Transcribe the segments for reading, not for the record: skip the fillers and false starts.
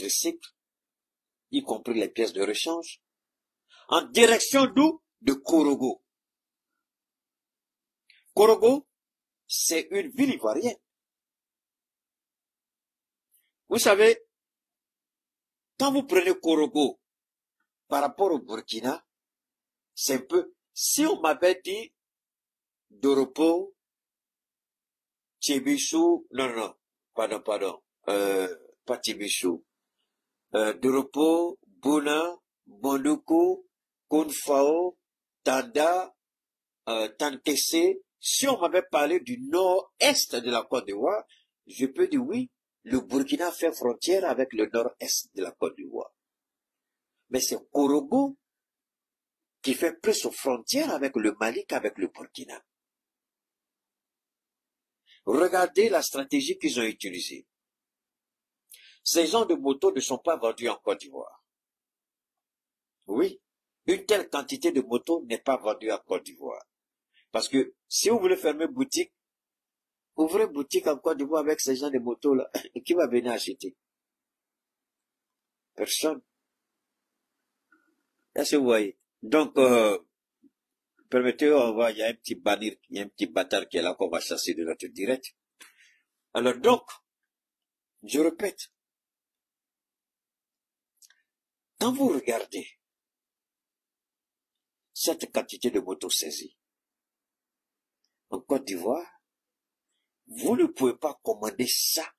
tricycles, y compris les pièces de rechange, en direction d'où? De Korogo. Korogo, c'est une ville ivoirienne. Vous savez, quand vous prenez Korogo par rapport au Burkina, c'est un peu, si on m'avait dit Doropo, Tchébissou, non, pardon, pas Tchébissou, Doropo, Bouna, Bondoukou, Kounfao, Tanda, Tankessé, si on m'avait parlé du nord-est de la Côte d'Ivoire, je peux dire oui, le Burkina fait frontière avec le nord-est de la Côte d'Ivoire. Mais c'est Korogo qui fait plus frontière avec le Mali qu'avec le Burkina. Regardez la stratégie qu'ils ont utilisée. Ces gens de motos ne sont pas vendus en Côte d'Ivoire. Oui, une telle quantité de motos n'est pas vendue en Côte d'Ivoire. Parce que si vous voulez fermer boutique, ouvrez boutique en Côte d'Ivoire avec ces gens de motos-là. Qui va venir acheter? Personne. Est-ce que vous voyez? Donc, permettez, il y a un petit bannier, il y a un petit bâtard qui est là qu'on va chasser de notre direct. Alors donc, je répète, quand vous regardez cette quantité de motos saisies en Côte d'Ivoire, vous ne pouvez pas commander ça.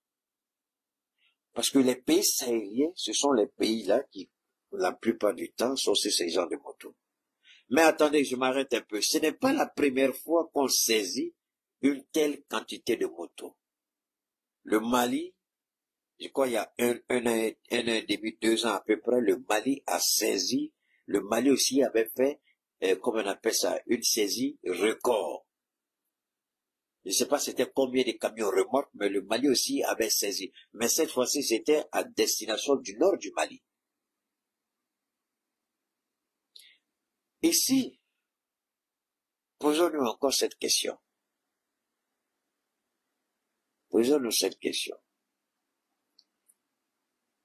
Parce que les pays sahéliens, ce sont les pays-là qui, la plupart du temps, sont ces genres de motos. Mais attendez, je m'arrête un peu. Ce n'est pas la première fois qu'on saisit une telle quantité de motos. Le Mali, je crois il y a un an et demi, 2 ans à peu près, le Mali a saisi. Le Mali aussi avait fait, comment on appelle ça, une saisie record. Je ne sais pas c'était combien de camions remorques, mais le Mali aussi avait saisi. Mais cette fois-ci, c'était à destination du nord du Mali. Ici, posons-nous encore cette question. Posons-nous cette question.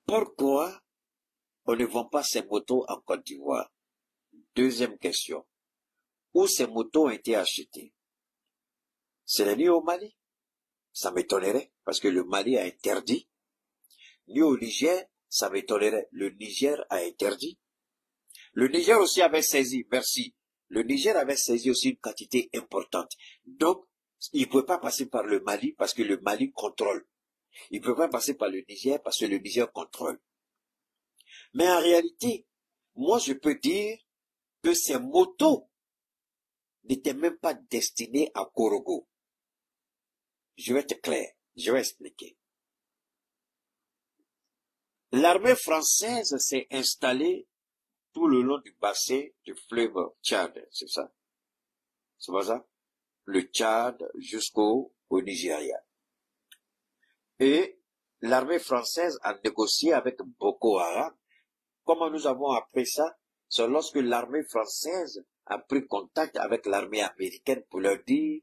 Pourquoi on ne vend pas ces motos en Côte d'Ivoire? Deuxième question. Où ces motos ont été achetées? Ce n'est ni au Mali. Ça m'étonnerait, parce que le Mali a interdit. Ni au Niger, ça m'étonnerait. Le Niger a interdit. Le Niger aussi avait saisi, merci. Le Niger avait saisi aussi une quantité importante. Donc, il ne pouvait pas passer par le Mali parce que le Mali contrôle. Il ne peut pas passer par le Niger parce que le Niger contrôle. Mais en réalité, moi je peux dire que ces motos n'étaient même pas destinées à Korogo. Je vais être clair, je vais expliquer. L'armée française s'est installée tout le long du bassin du fleuve Tchad, c'est ça? C'est pas ça? Le Tchad jusqu'au Nigeria. Et l'armée française a négocié avec Boko Haram. Comment nous avons appris ça? C'est lorsque l'armée française a pris contact avec l'armée américaine pour leur dire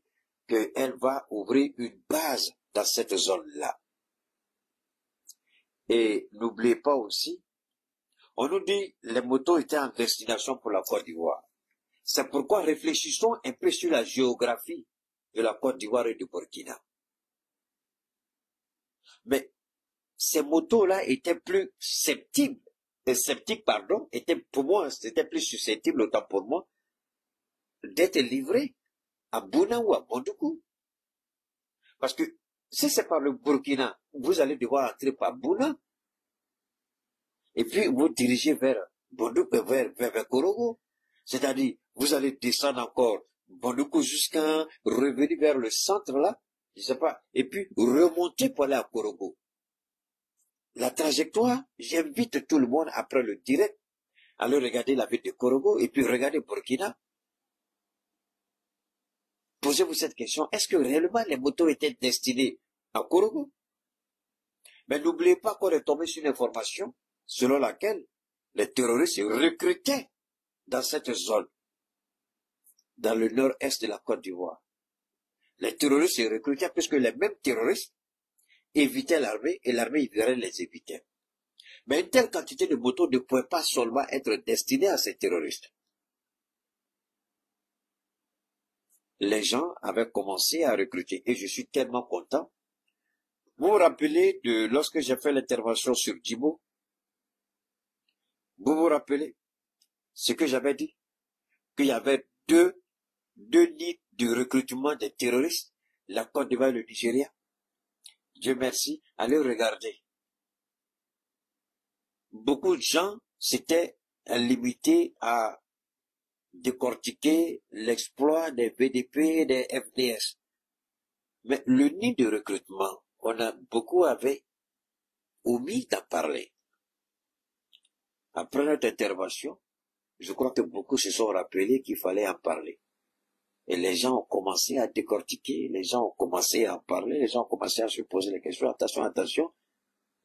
qu'elle va ouvrir une base dans cette zone-là. Et n'oubliez pas aussi, on nous dit les motos étaient en destination pour la Côte d'Ivoire. C'est pourquoi réfléchissons un peu sur la géographie de la Côte d'Ivoire et du Burkina. Mais ces motos-là étaient plus sceptiques, pour moi, c'était plus susceptible, autant pour moi, d'être livrées à Bouna ou à Bondoukou. Parce que si c'est par le Burkina, vous allez devoir entrer par Bouna, et puis vous dirigez vers Bondoukou, vers Korogo. C'est-à-dire, vous allez descendre encore Bondoukou jusqu'à revenir vers le centre là, je sais pas, et puis remonter pour aller à Korogo. La trajectoire, j'invite tout le monde après le direct à aller regarder la ville de Korogo et puis regarder Burkina. Posez-vous cette question, est-ce que réellement les motos étaient destinées à Korogo? Mais n'oubliez pas qu'on est tombé sur une information selon laquelle les terroristes recrutaient dans cette zone, dans le nord-est de la Côte d'Ivoire. Les terroristes se recrutaient puisque les mêmes terroristes évitaient l'armée et l'armée les évitait. Mais une telle quantité de motos ne pouvait pas seulement être destinée à ces terroristes. Les gens avaient commencé à recruter et je suis tellement content. Vous vous rappelez de lorsque j'ai fait l'intervention sur Djibo? Vous vous rappelez ce que j'avais dit? Qu'il y avait deux nids de recrutement des terroristes, la Côte d'Ivoire et le Nigeria. Dieu merci, allez regarder. Beaucoup de gens s'étaient limités à décortiquer l'exploit des BDP, des FDS. Mais le nid de recrutement, beaucoup avaient omis d'en parler. Après notre intervention, je crois que beaucoup se sont rappelés qu'il fallait en parler. Et les gens ont commencé à décortiquer, les gens ont commencé à en parler, les gens ont commencé à se poser les questions. Attention, attention.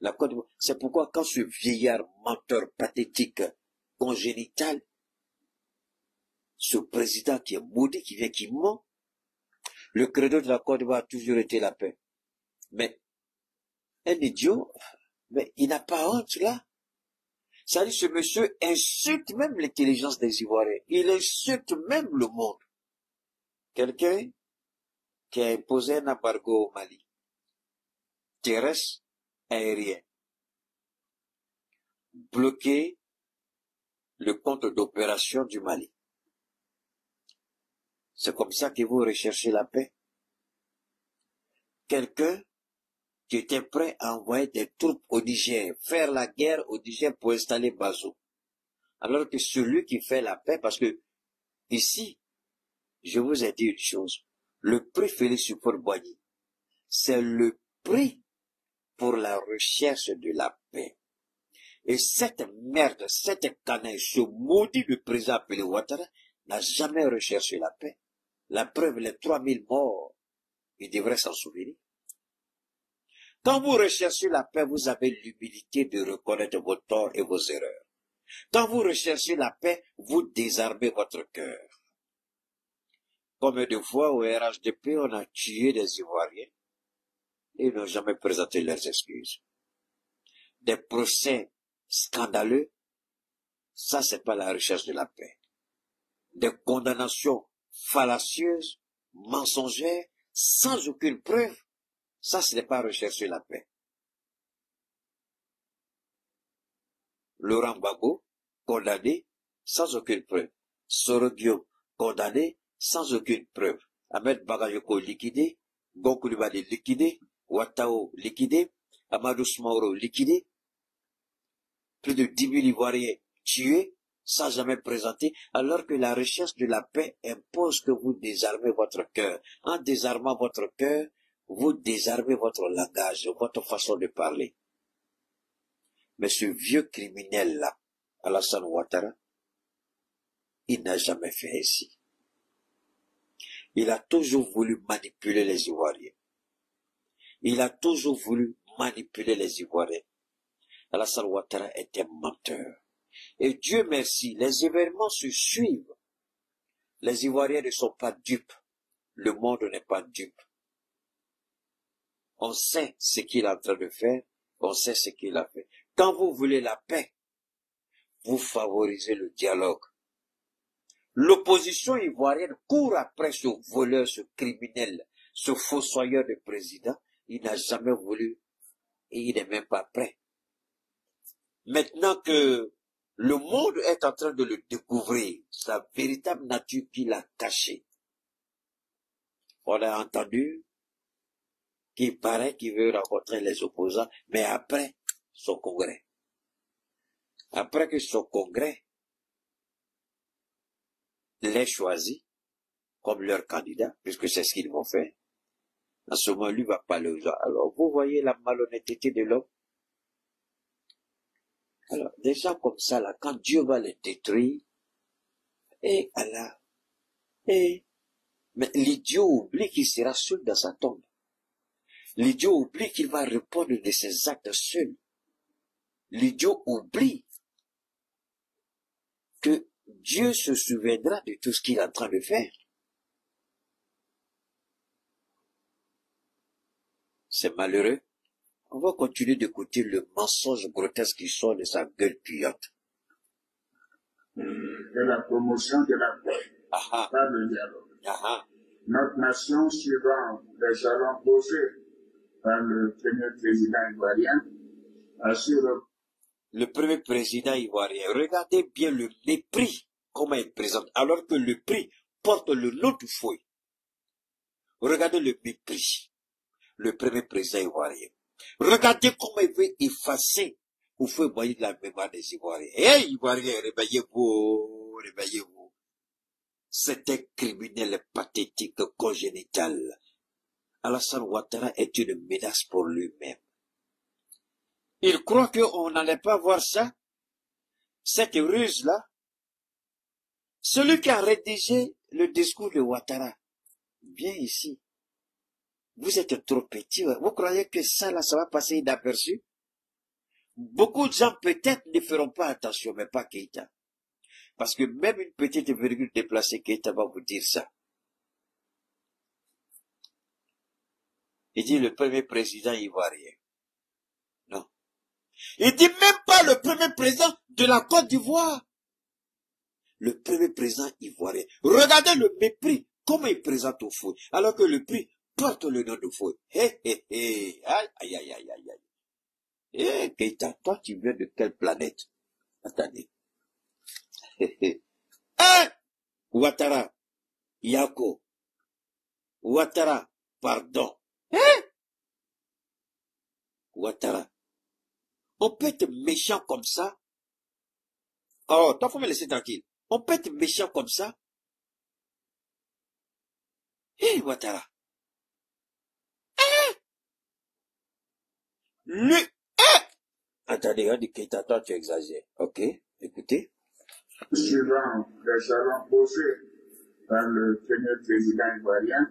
La Côte d'Ivoire. C'est pourquoi quand ce vieillard menteur pathétique, congénital, ce président qui est maudit, qui ment, le credo de la Côte d'Ivoire a toujours été la paix. Mais un idiot, mais il n'a pas honte là. Ça dit, ce monsieur insulte même l'intelligence des Ivoiriens. Il insulte même le monde. Quelqu'un qui a imposé un embargo au Mali, terrestre, aérien, bloqué le compte d'opération du Mali. C'est comme ça que vous recherchez la paix. Quelqu'un qui était prêt à envoyer des troupes au Niger, faire la guerre au Niger pour installer Bazoum. Alors que celui qui fait la paix, parce que ici, je vous ai dit une chose, le prix Félix Houphouët-Boigny, c'est le prix pour la recherche de la paix. Et cette merde, cette canaille, ce maudit le président appelé Ouattara, n'a jamais recherché la paix. La preuve, les 3000 morts, il devrait s'en souvenir. Quand vous recherchez la paix, vous avez l'humilité de reconnaître vos torts et vos erreurs. Quand vous recherchez la paix, vous désarmez votre cœur. Combien de fois au RHDP, on a tué des Ivoiriens et ils n'ont jamais présenté leurs excuses. Des procès scandaleux, ça c'est pas la recherche de la paix. Des condamnations fallacieuses, mensongères, sans aucune preuve, ça ce n'est pas rechercher la paix. Laurent Gbagbo, condamné sans aucune preuve. Soro Guillaume, condamné sans aucune preuve. Ahmed Bagayoko liquidé, Gonkoulibaly liquidé, Ouattao liquidé, Amadou Smaoro liquidé. Plus de 10 000 Ivoiriens tués sans jamais présenter, alors que la recherche de la paix impose que vous désarmez votre cœur. En désarmant votre cœur, vous désarmez votre langage, votre façon de parler. Mais ce vieux criminel-là, Alassane Ouattara, il n'a jamais fait ainsi. Il a toujours voulu manipuler les Ivoiriens. Il a toujours voulu manipuler les Ivoiriens. Alassane Ouattara est un menteur. Et Dieu merci, les événements se suivent. Les Ivoiriens ne sont pas dupes. Le monde n'est pas dupe. On sait ce qu'il est en train de faire. On sait ce qu'il a fait. Quand vous voulez la paix, vous favorisez le dialogue. L'opposition ivoirienne court après ce voleur, ce criminel, ce fossoyeur de président. Il n'a jamais voulu et il n'est même pas prêt. Maintenant que le monde est en train de le découvrir, sa véritable nature qu'il a cachée. On a entendu qu'il paraît qu'il veut rencontrer les opposants, mais après son congrès. Après que son congrès l'ait choisi comme leur candidat, puisque c'est ce qu'ils vont faire, en ce moment, lui va parler aux gens. Alors, vous voyez la malhonnêteté de l'homme. Alors, des gens comme ça, là, quand Dieu va les détruire, et Allah, mais l'idiot oublie qu'il sera seul dans sa tombe. L'idiot oublie qu'il va répondre de ses actes seul. L'idiot oublie que Dieu se souviendra de tout ce qu'il est en train de faire. C'est malheureux. On va continuer d'écouter le mensonge grotesque qui sort de sa gueule puante. De la promotion de la paix Ah par le dialogue. ah. Notre nation, suivant les jalons posés par le premier président ivoirien, assure Le premier président ivoirien, regardez bien le mépris, comment il présente, alors que le prix porte le nom du fouet. Regardez le mépris, le premier président ivoirien. Regardez comment il veut effacer au feu moyen de la mémoire des Ivoiriens. Hé, Ivoiriens, réveillez-vous, réveillez-vous. C'est un criminel pathétique congénital. Alassane Ouattara est une menace pour lui-même. Il croit qu'on n'allait pas voir ça, cette ruse-là. Celui qui a rédigé le discours de Ouattara, viens ici. Vous êtes trop petit. Vous croyez que ça, là, ça va passer inaperçu? Beaucoup de gens peut-être ne feront pas attention, mais pas Keïta. Parce que même une petite virgule déplacée, Keïta va vous dire ça. Il dit le premier président ivoirien. Non. Il dit même pas le premier président de la Côte d'Ivoire. Le premier président ivoirien. Regardez le mépris, comment il présente au fouet, alors que le prix porte le nom de fouet. Hé, hé, hé, aïe, aïe, aïe, aïe, aïe, aïe. Eh, Keïta, toi, tu viens de quelle planète? Attendez. Hein? Ouattara, Yako. Ouattara, pardon. Hein? Ouattara. On peut être méchant comme ça? Oh, toi, faut me laisser tranquille. On peut être méchant comme ça? Hé, Ouattara. Hein? Attendez, on dit Keïta, toi, tu exagères. Ok, écoutez. suivant les jalons posés par le premier président ivoirien,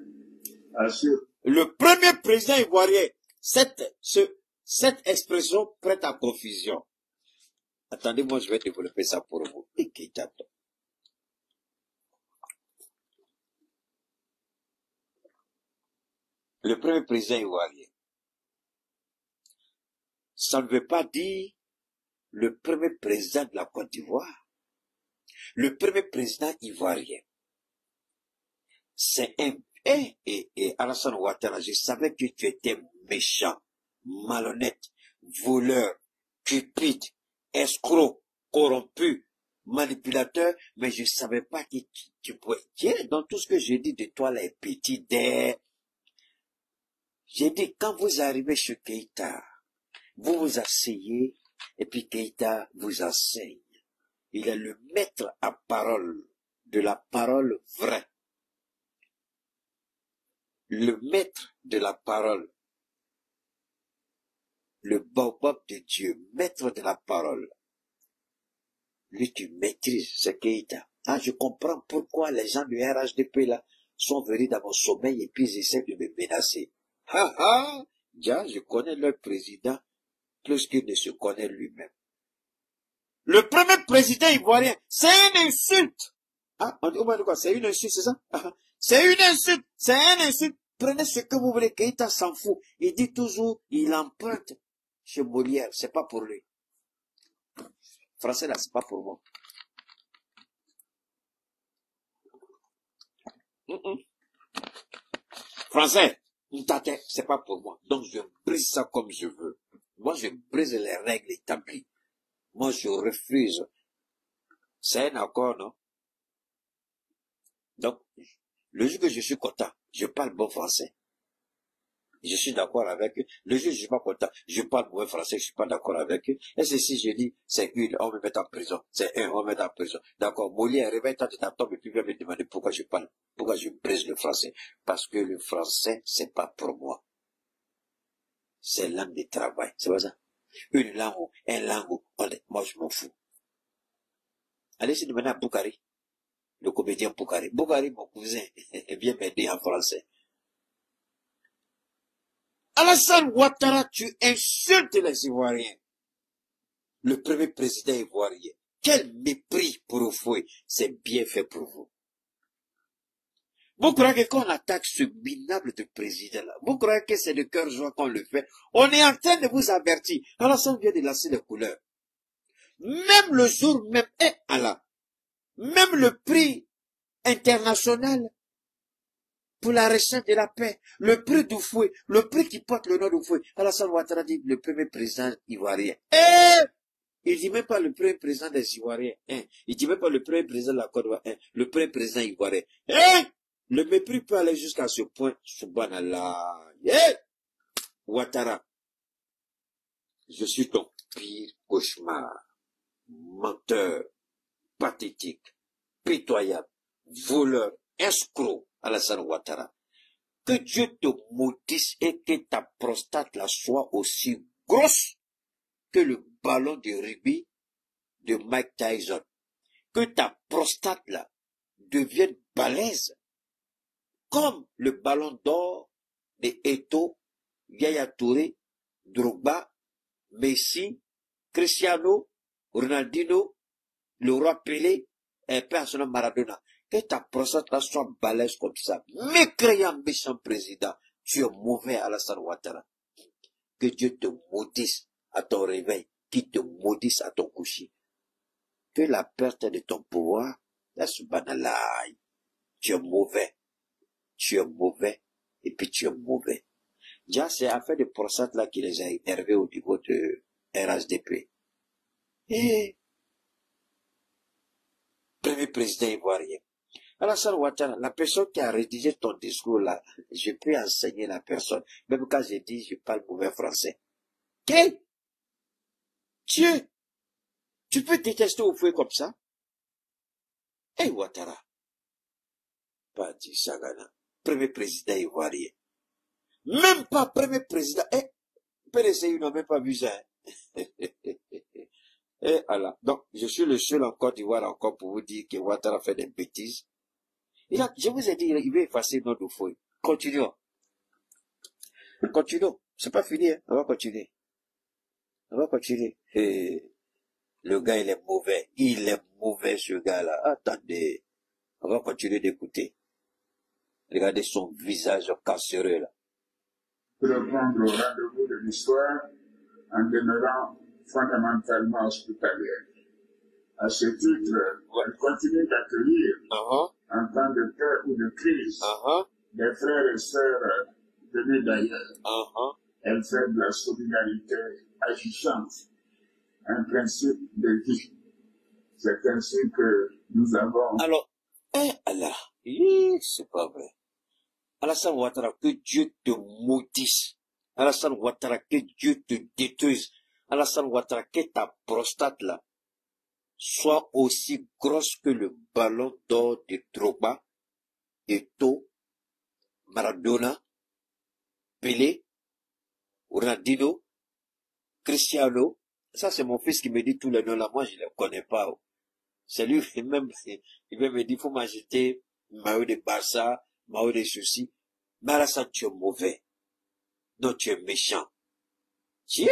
assure Le premier président ivoirien, cette expression prête à confusion. Attendez, moi je vais développer ça pour vous. Et Keïta. Le premier président ivoirien. Ça ne veut pas dire le premier président de la Côte d'Ivoire. Le premier président ivoirien. C'est un... Et Alassane Ouattara, je savais que tu étais méchant, malhonnête, voleur, cupide, escroc, corrompu, manipulateur, mais je savais pas que tu pouvais... Tiens, dans tout ce que j'ai dit de toi, les petits dés. J'ai dit, quand vous arrivez chez Keïta, vous vous asseyez, et puis Keïta vous enseigne. Il est le maître à parole, de la parole vraie. Le maître de la parole, le baobab de Dieu, maître de la parole. Lui, tu maîtrises, c'est Keïta. Ah, je comprends pourquoi les gens du RHDP là sont venus dans mon sommeil et puis ils essaient de me menacer. Ha ha! Déjà, je connais leur président plus qu'il ne se connaît lui-même. Le premier président ivoirien, c'est une insulte. Ah, on dit quoi? C'est une insulte, c'est ça? Ah, c'est une insulte, c'est une insulte. Prenez ce que vous voulez, Keïta s'en fout. Il dit toujours, il emprunte chez Molière, c'est pas pour lui. Français là, c'est pas pour moi. Français, c'est pas pour moi. Donc je brise ça comme je veux. Moi, je brise les règles établies. Moi, je refuse. C'est un accord, non? Donc, le jour que je suis content, je parle bon français. Je suis d'accord avec eux. Le jour que je suis pas content, je parle bon français, je suis pas d'accord avec eux. Et si je dis, c'est une, on me met en prison. C'est un, on me met en prison. D'accord, Molière, réveille-toi de ta tombe et puis viens me demander pourquoi je parle, pourquoi je brise le français. Parce que le français, c'est pas pour moi. C'est langue de travail. C'est pas ça? Une langue, moi je m'en fous. Allez-y demander à Boukari, le comédien Boukari. Boukari, mon cousin, vient m'aider en français. Alassane Ouattara, tu insultes les Ivoiriens. Le premier président ivoirien. Quel mépris pour vous. C'est bien fait pour vous. Vous croyez qu'on attaque ce minable de président-là? Vous croyez que c'est de cœur joie qu'on le fait? On est en train de vous avertir. Alors ça vient de lancer les couleurs. Même le jour même, Allah, même le prix international pour la recherche de la paix, le prix du fouet, le prix qui porte le nom du fouet. Alassane Ouattara dit le premier président ivoirien. Il dit même pas le premier président des Ivoiriens. Il dit même pas le premier président de la Côte d'Ivoire. Le premier président ivoirien. Le mépris peut aller jusqu'à ce point. Subhanallah. Ouattara. Je suis ton pire cauchemar. Menteur. Pathétique. Pitoyable. Voleur. Escroc. Alassane Ouattara. Que Dieu te maudisse et que ta prostate la soit aussi grosse que le ballon de rugby de Mike Tyson. Que ta prostate là devienne balèze comme le ballon d'or de Eto'o, Yaya Touré, Drogba, Messi, Cristiano, Ronaldinho, le roi Pelé et personnellement Maradona. Que ta prostate là soit balèze comme ça. Mécréant méchant président, tu es mauvais Alassane Ouattara. Que Dieu te maudisse à ton réveil, qui te maudisse à ton coucher. Que la perte de ton pouvoir, la subhanallah, tu es mauvais, et puis tu es mauvais. Déjà, c'est affaire de prostate là qui les a énervés au niveau de RHDP. Premier président ivoirien. Alassane Ouattara, la personne qui a rédigé ton discours là, je peux enseigner la personne, même quand j'ai dit je parle mauvais français. Quel Dieu, tu peux détester au fouet comme ça? Ouattara, pas dit Sagana, premier président ivoirien. Même pas premier président. PDC, ils n'ont même pas vu ça. Allah. Donc, je suis le seul en Côte d'Ivoire encore pour vous dire que Ouattara fait des bêtises. Je vous ai dit, il veut effacer notre fouet. Continuons. Continuons. C'est pas fini, hein? On va continuer. Le gars, il est mauvais. Il est mauvais, ce gars-là. Attendez. On va continuer d'écouter. Regardez son visage cancéreux, là. Reprendre le rendez-vous de l'histoire en demeurant fondamentalement hospitalière. À ce titre, elle continue d'accueillir, en temps de paix ou de crise, des frères et sœurs venus d'ailleurs. Elle fait de la solidarité agissante un principe de vie. C'est ainsi que nous avons... Alors, Allah, c'est pas vrai. Alassane Ouattara, que Dieu te maudisse. Alassane Ouattara, que Dieu te détruise. Alassane Ouattara, que ta prostate là soit aussi grosse que le ballon d'or de Drogba, Eto'o, Maradona, Pelé, Ronaldinho, Cristiano. Ça, c'est mon fils qui me dit tous les noms là. Moi, je ne les connais pas. C'est lui même, il me dit, il faut m'acheter maillot de Barça, maillot de ceci. Mais Alassane, tu es mauvais. Non, tu es méchant. Tiens!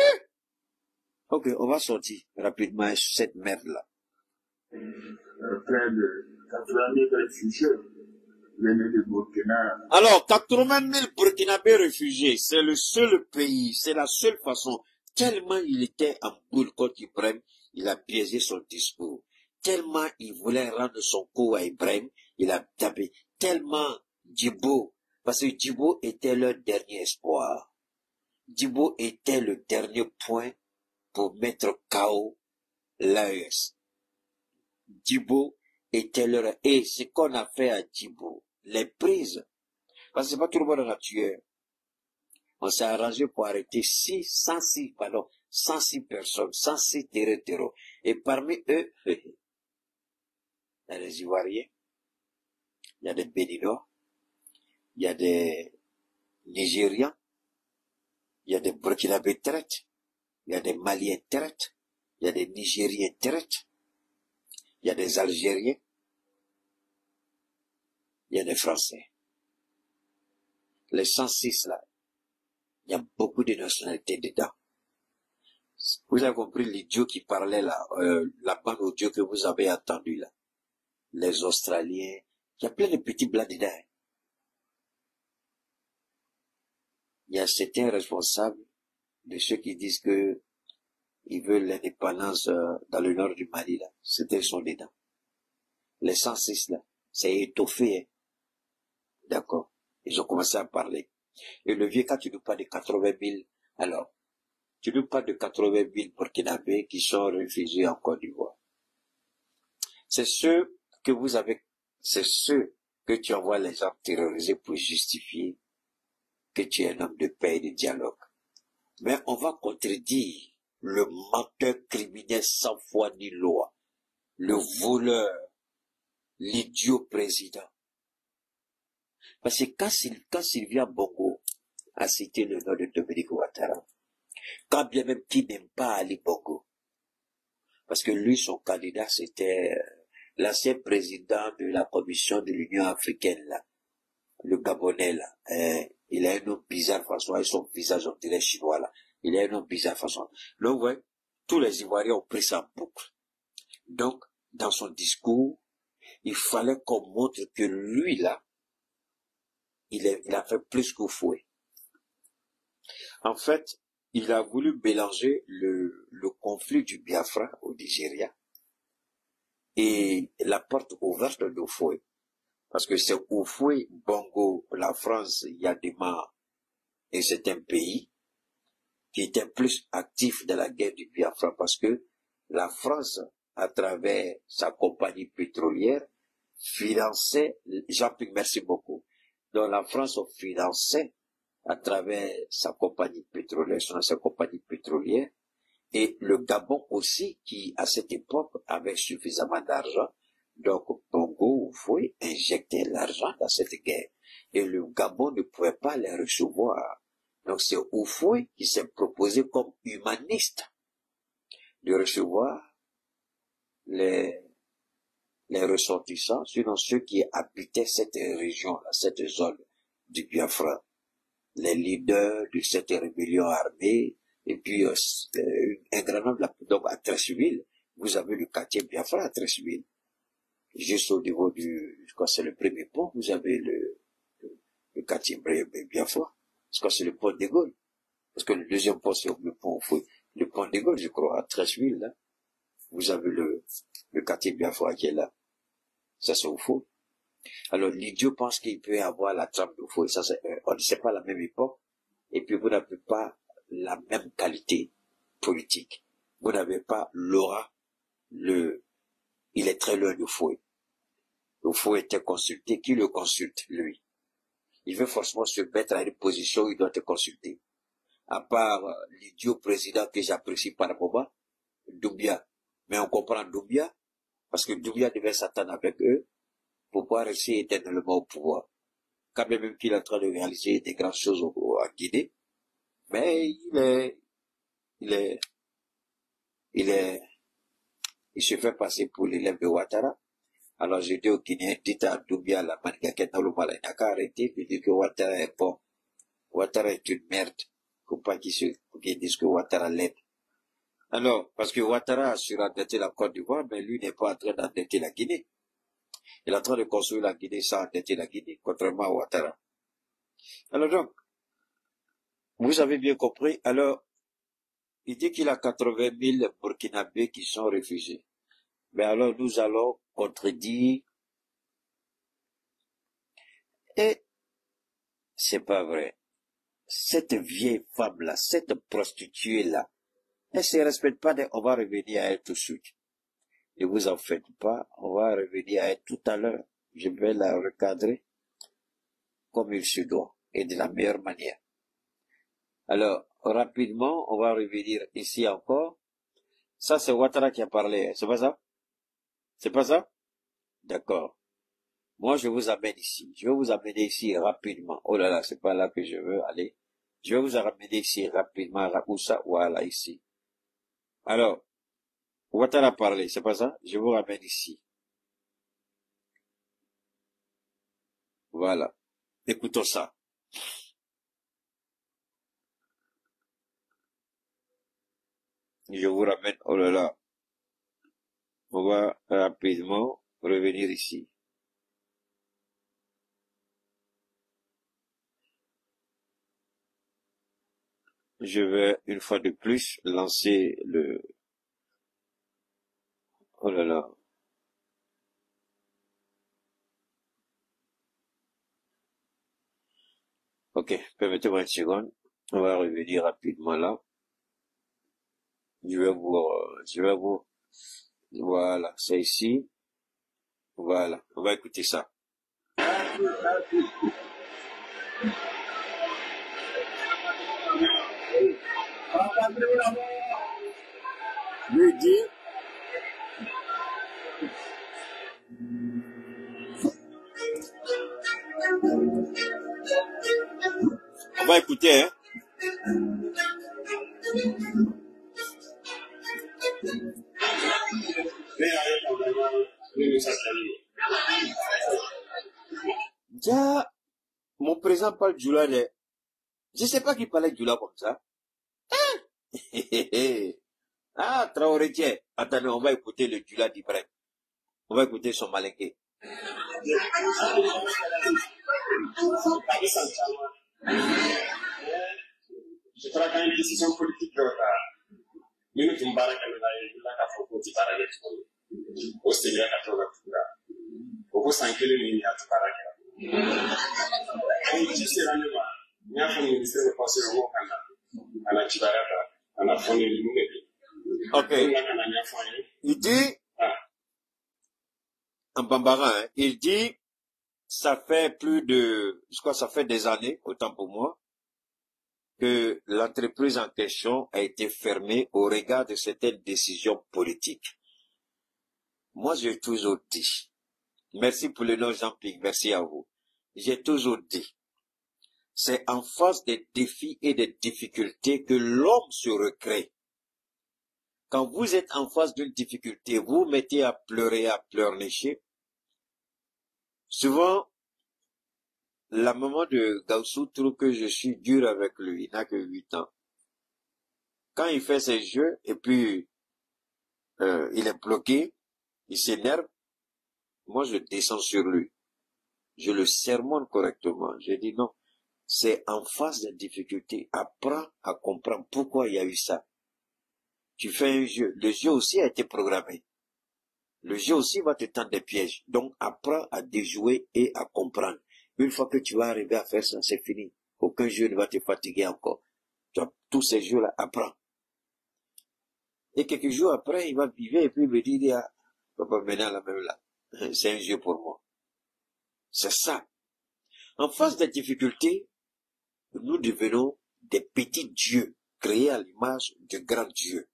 Ok, on va sortir rapidement sur cette merde-là. Près de 80 000 réfugiés venus du Burkina. Alors, 80 000 Burkinabés réfugiés, c'est le seul pays, c'est la seule façon. Tellement il était en boule contre Ibrahim, il a biaisé son discours. Tellement il voulait rendre son coup à Ibrahim, il a tapé. Tellement Djibo, parce que Djibo était leur dernier espoir. Djibo était le dernier point pour mettre KO l'AES. Djibo était leur... Et ce qu'on a fait à Djibo, les prises, parce que c'est pas tout le monde a tué. On s'est arrangé pour arrêter 106 personnes, 106 terreaux. Et parmi eux, il y a des Ivoiriens, il y a des Béninois, il y a des Nigérians, il y a des Burkinabés traites, il y a des Maliens traites, il y a des Nigériens traites, il y a des Algériens, il y a des Français. Les 106 là, il y a beaucoup de nationalités dedans. Vous avez compris l'idiot qui parlait là, la bande audio que vous avez entendu là. Les Australiens, il y a plein de petits blancs dedans. il y a certains responsables de ceux qui disent que ils veulent l'indépendance dans le nord du Mali, là. C'était sont dedans. Les 106, là, c'est étoffé, hein. D'accord. Ils ont commencé à parler. Et le vieux, quand tu nous parles de 80 000, alors, tu nous parles de 80 000 Burkinabés qui sont réfugiés en Côte d'Ivoire. C'est ceux que vous avez, c'est ceux que tu envoies les gens terrorisés pour justifier que tu es un homme de paix et de dialogue. Mais on va contredire le menteur criminel sans foi ni loi, le voleur, l'idiot président. Parce que quand Sylvia Bongo a cité le nom de Dominique Ouattara, quand bien même qui n'aime pas Ali Bongo, parce que lui, son candidat, c'était l'ancien président de la commission de l'Union africaine, là, le Gabonais, là. Il a un nom bizarre, François, et son visage, on dirait chinois, là. Il a un nom bizarre, François. Donc, ouais, tous les Ivoiriens ont pris ça en boucle. Donc, dans son discours, il fallait qu'on montre que lui, là, il a fait plus qu'au fouet. En fait, il a voulu mélanger le conflit du Biafra au Nigeria et la porte ouverte d'Oufoué. Parce que c'est Oufoué, Bongo, la France, Yadema et c'est un pays qui était plus actif dans la guerre du Biafra parce que la France, à travers sa compagnie pétrolière, finançait, Jean-Pierre, merci beaucoup. Donc la France finançait à travers sa compagnie pétrolière, et le Gabon aussi, qui à cette époque avait suffisamment d'argent. Donc Bongo Oufoué injecter l'argent dans cette guerre. Et le Gabon ne pouvait pas les recevoir. Donc c'est Oufoué qui s'est proposé comme humaniste de recevoir les ressortissants, sinon ceux qui habitaient cette région-là, cette zone du Biafra, les leaders de cette rébellion armée, et puis un grand nombre, donc à Treichville, vous avez le quartier Biafra à Treichville. Juste au niveau je crois que c'est le premier pont, vous avez le quartier Biafra. Je crois que c'est le pont de Gaulle. Parce que le deuxième pont, c'est le pont de Gaulle, je crois, à Treichville, là. Vous avez le quartier Biafra qui est là. Ça, c'est au fond. Alors, l'idiot pense qu'il peut avoir la trame de fou. Ça, on ne sait pas la même époque. Et puis, vous n'avez pas la même qualité politique. Vous n'avez pas l'aura, il est très loin de fou. Le fou était consulté. Qui le consulte, lui? Il veut forcément se mettre à une position où il doit te consulter. À part l'idiot président que j'apprécie par moment, Doumbia. Mais on comprend Doumbia, parce que Doumbia devait s'attendre avec eux pour pouvoir rester éternellement au pouvoir. Quand même qu'il est en train de réaliser des grandes choses en Guinée, mais il se fait passer pour l'élève de Ouattara. Alors j'ai dit au Guinéen, dites à Doumbia, la manigaquette dans le mal, il n'a qu'à arrêter, puis dire que Ouattara est bon. Ouattara est une merde. Faut pas qu'ils disent que Ouattara l'aide. Alors, parce que Ouattara a surendetté la Côte d'Ivoire, mais lui n'est pas en train d'endetter la Guinée. Il est en train de construire la Guinée sans endetter la Guinée, contrairement à Ouattara. Alors donc, vous avez bien compris. Alors, il dit qu'il a 80 000 Burkinabés qui sont réfugiés. Mais alors, nous allons contredire. Et c'est pas vrai. Cette vieille femme-là, cette prostituée-là, elle se respecte pas, on va revenir à elle tout de suite. Ne vous en faites pas, on va revenir à elle tout à l'heure. Je vais la recadrer comme il se doit et de la meilleure manière. Alors, rapidement, on va revenir ici encore. Ça, c'est Ouattara qui a parlé, c'est pas ça? C'est pas ça? D'accord. Moi, je vous amène ici. Je vais vous amener ici rapidement. Oh là là, c'est pas là que je veux aller. Je vais vous amener ici rapidement. Où ça? Voilà, ici. Alors, Ouattara a parlé, c'est pas ça? Je vous ramène ici. Voilà. Écoutons ça. Je vous ramène, oh là là. On va rapidement revenir ici. je vais une fois de plus lancer le... Oh là là. Ok, permettez-moi une seconde. On va revenir rapidement là. Je vais vous, voilà, c'est ici. Voilà, on va écouter ça. Lui dit, on va écouter, hein. Déjà, mon président parle Djoula. Je sais pas qui parlait Djoula comme ça. Ah, Traoré, tiens. Attendez, on va écouter le Djoula d'Ibrahim. On va écouter son malinqué. Je ferai quand une décision politique de retard. Nous nous tombons à la au Seigneur à ton affaire. Au Sankele, il y a tout pareil. Et je sais rendez-vous. Il y a un ministère de pensée au Canada. À la Tibarata, à la fondée du monde. Ok. Il dit, en bambara, hein, il dit, ça fait je crois que ça fait des années, autant pour moi, que l'entreprise en question a été fermée au regard de certaines décisions politiques. Moi, j'ai toujours dit, merci pour le nom Jean-Pierre, merci à vous. J'ai toujours dit, c'est en face des défis et des difficultés que l'homme se recrée. Quand vous êtes en face d'une difficulté, vous mettez à pleurer, à pleurnicher. Souvent, la maman de Gaussou trouve que je suis dur avec lui. Il n'a que 8 ans. Quand il fait ses jeux, et puis il est bloqué, il s'énerve, moi je descends sur lui. Je le sermonne correctement. Je dis non, c'est en face des difficultés. Apprends à comprendre pourquoi il y a eu ça. Tu fais un jeu. Le jeu aussi a été programmé. Le jeu aussi va te tendre des pièges. Donc apprends à déjouer et à comprendre. Une fois que tu vas arriver à faire ça, c'est fini. Aucun jeu ne va te fatiguer encore. Tu as tous ces jeux-là, apprends. Et quelques jours après, il va vivre et puis il me dit, ah, papa, maintenant la même là. C'est un jeu pour moi. C'est ça. En face des difficultés, nous devenons des petits dieux créés à l'image du grand Dieu.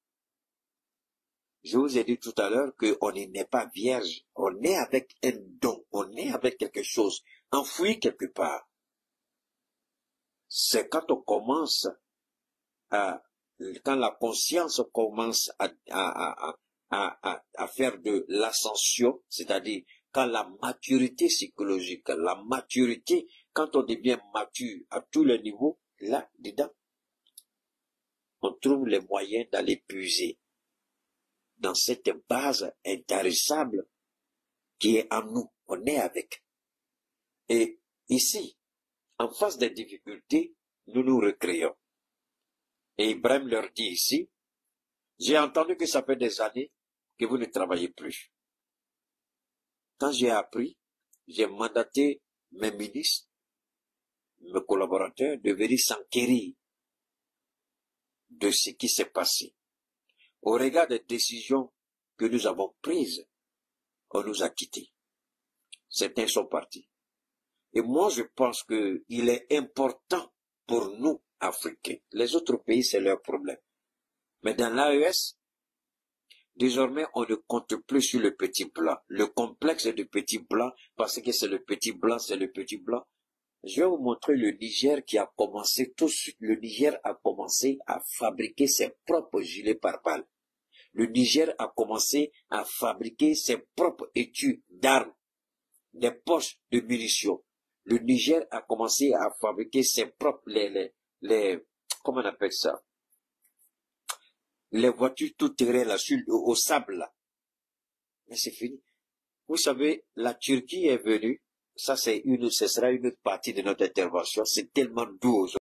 Je vous ai dit tout à l'heure qu'on n'est pas vierge. On est avec un don. On est avec quelque chose enfoui quelque part. C'est quand on commence quand la conscience commence à faire de l'ascension, c'est-à-dire quand la maturité psychologique, la maturité, quand on devient mature à tous les niveaux, là, dedans, on trouve les moyens d'aller puiser dans cette base intarissable qui est en nous. On est avec. Et ici, en face des difficultés, nous nous recréons. Et Ibrahim leur dit ici, j'ai entendu que ça fait des années que vous ne travaillez plus. Quand j'ai appris, j'ai mandaté mes ministres, mes collaborateurs de venir s'enquérir de ce qui s'est passé. Au regard des décisions que nous avons prises, on nous a quittés. Certains sont partis. Et moi, je pense qu'il est important pour nous, Africains. Les autres pays, c'est leur problème. Mais dans l'AES, désormais, on ne compte plus sur le petit blanc. Le complexe du petit blanc, parce que c'est le petit blanc, c'est le petit blanc. Je vais vous montrer le Niger qui a commencé, le Niger a commencé à fabriquer ses propres gilets pare-balles. Le Niger a commencé à fabriquer ses propres étuis d'armes, des poches de munitions. Le Niger a commencé à fabriquer ses propres, comment on appelle ça? Les voitures tout-terrain là, au sable là. Mais c'est fini. Vous savez, la Turquie est venue. Ça, ce sera une autre partie de notre intervention. C'est tellement doux aujourd'hui.